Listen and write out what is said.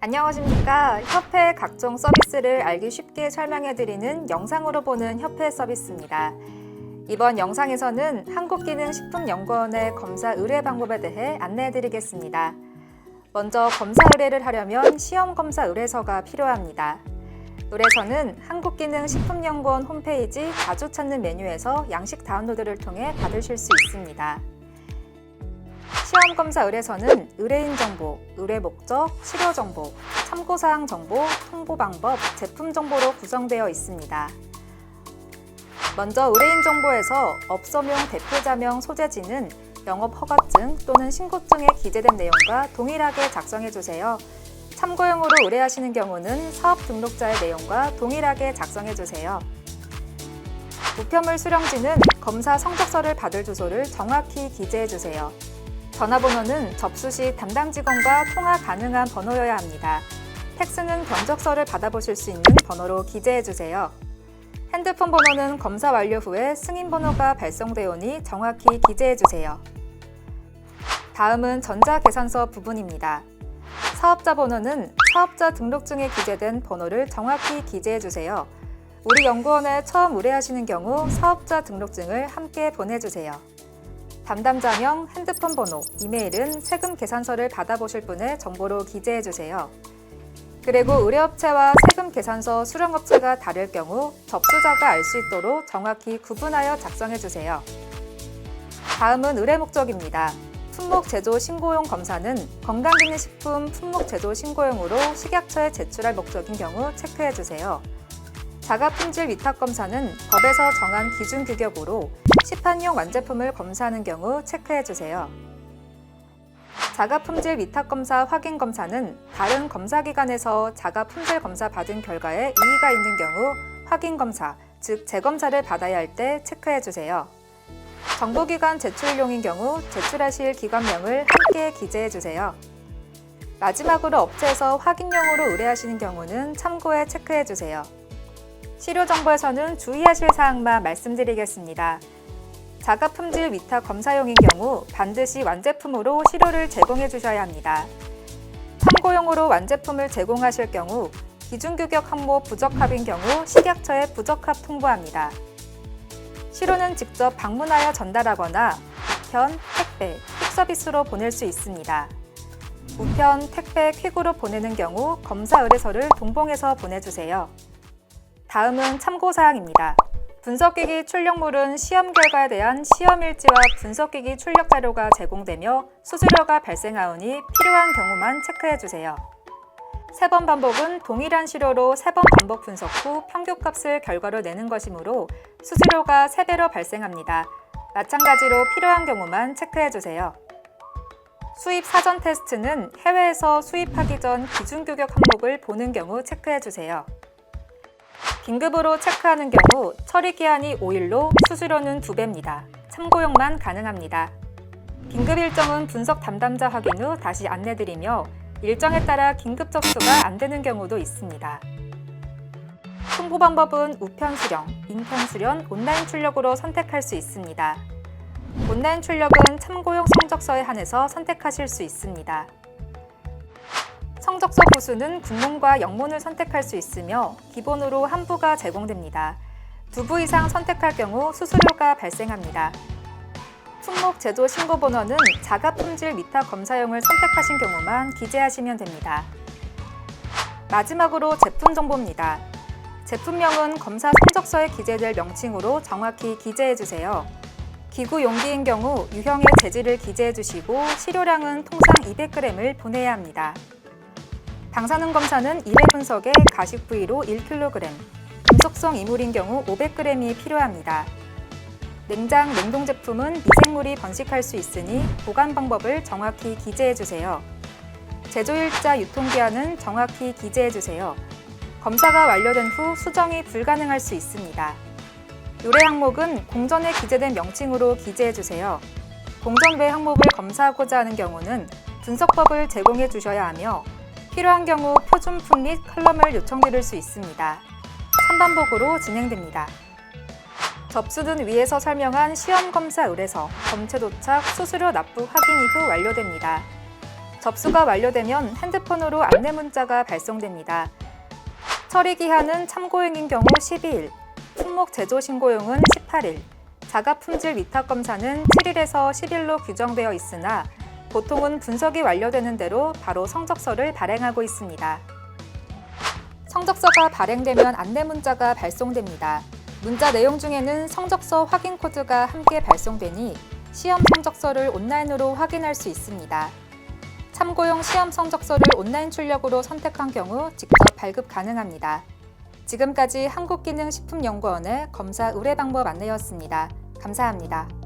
안녕하십니까. 협회 각종 서비스를 알기 쉽게 설명해드리는 영상으로 보는 협회 서비스입니다. 이번 영상에서는 한국기능식품연구원의 검사 의뢰 방법에 대해 안내해드리겠습니다. 먼저 검사 의뢰를 하려면 시험검사 의뢰서가 필요합니다. 의뢰서는 한국기능식품연구원 홈페이지 자주 찾는 메뉴에서 양식 다운로드를 통해 받으실 수 있습니다. 시험검사 의뢰서는 의뢰인 정보, 의뢰 목적, 치료 정보, 참고사항 정보, 통보 방법, 제품 정보로 구성되어 있습니다. 먼저 의뢰인 정보에서 업소명, 대표자명, 소재지는 영업허가증 또는 신고증에 기재된 내용과 동일하게 작성해주세요. 참고용으로 의뢰하시는 경우는 사업 등록자의 내용과 동일하게 작성해주세요. 우편물 수령지는 검사 성적서를 받을 주소를 정확히 기재해주세요. 전화번호는 접수 시 담당 직원과 통화 가능한 번호여야 합니다. 팩스는 견적서를 받아보실 수 있는 번호로 기재해주세요. 핸드폰 번호는 검사 완료 후에 승인 번호가 발송되오니 정확히 기재해주세요. 다음은 전자계산서 부분입니다. 사업자 번호는 사업자 등록증에 기재된 번호를 정확히 기재해주세요. 우리 연구원에 처음 의뢰하시는 경우 사업자 등록증을 함께 보내주세요. 담당자명, 핸드폰 번호, 이메일은 세금 계산서를 받아보실 분의 정보로 기재해주세요. 그리고 의뢰업체와 세금 계산서 수령업체가 다를 경우 접수자가 알 수 있도록 정확히 구분하여 작성해주세요. 다음은 의뢰 목적입니다. 품목 제조 신고용 검사는 건강기능식품 품목 제조 신고용으로 식약처에 제출할 목적인 경우 체크해주세요. 자가품질 위탁 검사는 법에서 정한 기준 규격으로 시판용 완제품을 검사하는 경우 체크해주세요. 자가품질 위탁 검사 확인 검사는 다른 검사기관에서 자가품질 검사 받은 결과에 이의가 있는 경우 확인 검사, 즉 재검사를 받아야 할 때 체크해주세요. 정보기관 제출용인 경우 제출하실 기관명을 함께 기재해주세요. 마지막으로 업체에서 확인용으로 의뢰하시는 경우는 참고해 체크해주세요. 치료정보에서는 주의하실 사항만 말씀드리겠습니다. 자가품질 위탁 검사용인 경우 반드시 완제품으로 시료를 제공해 주셔야 합니다. 참고용으로 완제품을 제공하실 경우 기준규격 항목 부적합인 경우 식약처에 부적합 통보합니다. 시료는 직접 방문하여 전달하거나 우편, 택배, 퀵서비스로 보낼 수 있습니다. 우편, 택배, 퀵으로 보내는 경우 검사 의뢰서를 동봉해서 보내주세요. 다음은 참고사항입니다. 분석기기 출력물은 시험 결과에 대한 시험일지와 분석기기 출력 자료가 제공되며 수수료가 발생하오니 필요한 경우만 체크해주세요. 3번 반복은 동일한 시료로 3번 반복 분석 후 평균값을 결과로 내는 것이므로 수수료가 3배로 발생합니다. 마찬가지로 필요한 경우만 체크해주세요. 수입 사전 테스트는 해외에서 수입하기 전 기준규격 항목을 보는 경우 체크해주세요. 긴급으로 체크하는 경우 처리 기한이 5일로 수수료는 2배입니다. 참고용만 가능합니다. 긴급 일정은 분석 담당자 확인 후 다시 안내드리며 일정에 따라 긴급 접수가 안 되는 경우도 있습니다. 통보 방법은 우편 수령, 인편 수령, 온라인 출력으로 선택할 수 있습니다. 온라인 출력은 참고용 성적서에 한해서 선택하실 수 있습니다. 성적서 부수는 군문과 영문을 선택할 수 있으며 기본으로 한 부가 제공됩니다. 2부 이상 선택할 경우 수수료가 발생합니다. 품목 제조 신고 번호는 자가품질 위탁 검사용을 선택하신 경우만 기재하시면 됩니다. 마지막으로 제품 정보입니다. 제품명은 검사 성적서에 기재될 명칭으로 정확히 기재해주세요. 기구 용기인 경우 유형의 재질을 기재해주시고 시료량은 통상 200g을 보내야 합니다. 방사능 검사는 1회 분석에 가식 부위로 1kg, 금속성 이물인 경우 500g이 필요합니다. 냉장, 냉동 제품은 미생물이 번식할 수 있으니 보관 방법을 정확히 기재해주세요. 제조일자, 유통기한은 정확히 기재해주세요. 검사가 완료된 후 수정이 불가능할 수 있습니다. 의뢰 항목은 공전에 기재된 명칭으로 기재해주세요. 공전 외 항목을 검사하고자 하는 경우는 분석법을 제공해 주셔야 하며 필요한 경우 표준품 및 컬럼을 요청드릴 수 있습니다. 3반복으로 진행됩니다. 접수는 위에서 설명한 시험검사 의뢰서, 검체 도착, 수수료 납부 확인 이후 완료됩니다. 접수가 완료되면 핸드폰으로 안내 문자가 발송됩니다. 처리 기한은 참고용인 경우 12일, 품목 제조 신고용은 18일, 자가 품질 위탁 검사는 7일에서 10일로 규정되어 있으나 보통은 분석이 완료되는 대로 바로 성적서를 발행하고 있습니다. 성적서가 발행되면 안내 문자가 발송됩니다. 문자 내용 중에는 성적서 확인 코드가 함께 발송되니 시험 성적서를 온라인으로 확인할 수 있습니다. 참고용 시험 성적서를 온라인 출력으로 선택한 경우 직접 발급 가능합니다. 지금까지 한국기능식품연구원의 검사 의뢰 방법 안내였습니다. 감사합니다.